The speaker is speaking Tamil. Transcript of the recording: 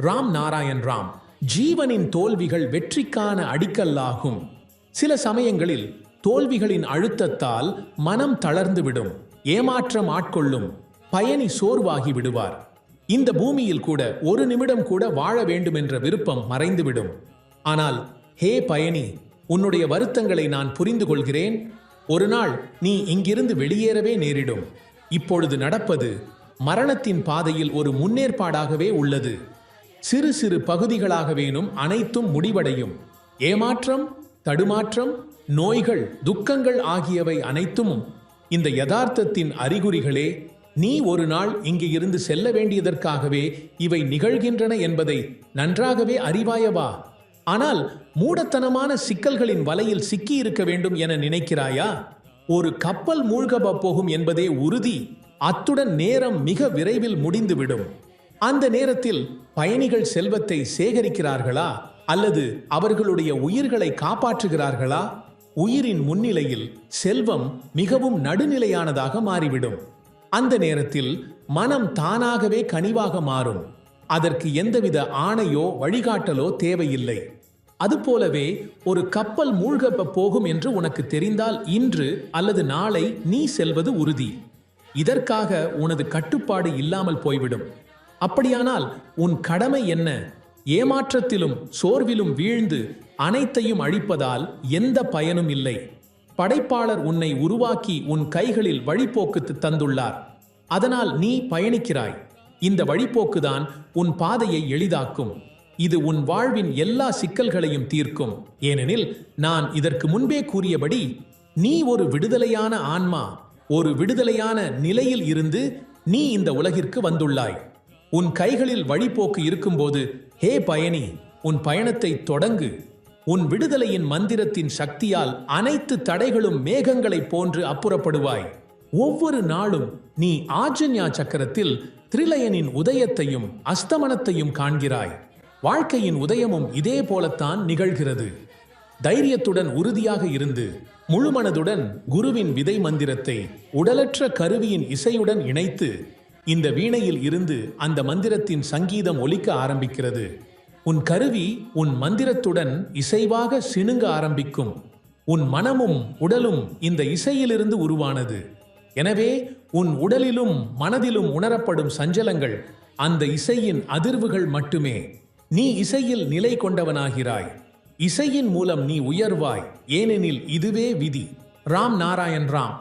ராம் நாராயண் ராம். ஜீவனின் தோல்விகள் வெற்றிக்கான அடிக்கல்லாகும். சில சமயங்களில் தோல்விகளின் அழுத்தத்தால் மனம் தளர்ந்துவிடும், ஏமாற்றம் ஆட்கொள்ளும், பயணி சோர்வாகி விடுவார். இந்த பூமியில் கூட ஒரு நிமிடம் கூட வாழ வேண்டுமென்ற விருப்பம் மறைந்துவிடும். ஆனால் ஹே பயணி, உன்னுடைய வருத்தங்களை நான் புரிந்து கொள்கிறேன். ஒரு நாள் நீ இங்கிருந்து வெளியேறவே நேரிடும். இப்பொழுது நடப்பது மரணத்தின் பாதையில் ஒரு முன்னேற்பாடாகவே உள்ளது. சிறு சிறு பகுதிகளாகவேனும் அனைத்தும் முடிவடையும். ஏமாற்றம், தடுமாற்றம், நோய்கள், துக்கங்கள் ஆகியவை அனைத்தும் இந்த யதார்த்தத்தின் அறிகுறிகளே. நீ ஒரு நாள் இங்கு இருந்து செல்ல வேண்டியதற்காகவே இவை நிகழ்கின்றன என்பதை நன்றாகவே அறிவாயவா? ஆனால் மூடத்தனமான சிக்கல்களின் வலையில் சிக்கியிருக்க வேண்டும் என நினைக்கிறாயா? ஒரு கப்பல் மூழ்கப் போகும் என்பதே உறுதி. அத்துடன் நேரம் மிக விரைவில் முடிந்துவிடும். அந்த நேரத்தில் பயணிகள் செல்வத்தை சேகரிக்கிறார்களா அல்லது அவர்களுடைய உயிர்களை காப்பாற்றுகிறார்களா? உயிரின் முன்னிலையில் செல்வம் மிகவும் நடுநிலையானதாக மாறிவிடும். அந்த நேரத்தில் மனம் தானாகவே கனிவாக மாறும். அதற்கு எந்தவித ஆணையோ வழிகாட்டலோ தேவையில்லை. அதுபோலவே ஒரு கப்பல் மூழ்கப் போகும் என்று உனக்கு தெரிந்தால் இன்று அல்லது நாளை நீ செல்வது உறுதி. இதற்காக உனது கட்டுப்பாடு இல்லாமல் போய்விடும். அப்படியானால் உன் கடமை என்ன? ஏமாற்றத்திலும் சோர்விலும் வீழ்ந்து அனைத்தையும் அழிப்பதால் எந்த பயனும் இல்லை. படைப்பாளர் உன்னை உருவாக்கி உன் கைகளில் வழிபோக்கு தந்துள்ளார். அதனால் நீ பயணிக்கிறாய். இந்த வழிபோக்குதான் உன் பாதையை எளிதாக்கும். இது உன் வாழ்வின் எல்லா சிக்கல்களையும் தீர்க்கும். ஏனெனில் நான் இதற்கு முன்பே கூறியபடி நீ ஒரு விடுதலையான ஆன்மா. ஒரு விடுதலையான நிலையில் இருந்து நீ இந்த உலகிற்கு வந்துள்ளாய். உன் கைகளில் வழிபோக்கு இருக்கும்போது ஹே பயணி, உன் பயணத்தை தொடங்கு. உன் விடுதலையின் மந்திரத்தின் சக்தியால் அனைத்து தடைகளும் மேகங்களைப் போன்று அப்புறப்படுவாய். ஒவ்வொரு நாளும் நீ ஆஜன்யா சக்கரத்தில் திரிலயனின் உதயத்தையும் அஸ்தமனத்தையும் காண்கிறாய். வாழ்க்கையின் உதயமும் இதே போலத்தான் நிகழ்கிறது. தைரியத்துடன் உறுதியாக இருந்து முழுமனதுடன் குருவின் விதை மந்திரத்தை உடலற்ற கருவியின் இசையுடன் இணைத்து இந்த வீணையில் இருந்து அந்த மந்திரத்தின் சங்கீதம் ஒலிக்க ஆரம்பிக்கிறது. உன் கருவி உன் மந்திரத்துடன் இசைவாக சிணுங்க ஆரம்பிக்கும். உன் மனமும் உடலும் இந்த இசையிலிருந்து உருவானது. எனவே உன் உடலிலும் மனதிலும் உணரப்படும் சஞ்சலங்கள் அந்த இசையின் அதிர்வுகள் மட்டுமே. நீ இசையில் நிலை கொண்டவனாகிறாய். இசையின் மூலம் நீ உயர்வாய். ஏனெனில் இதுவே விதி. ராம் நாராயண் ராம்.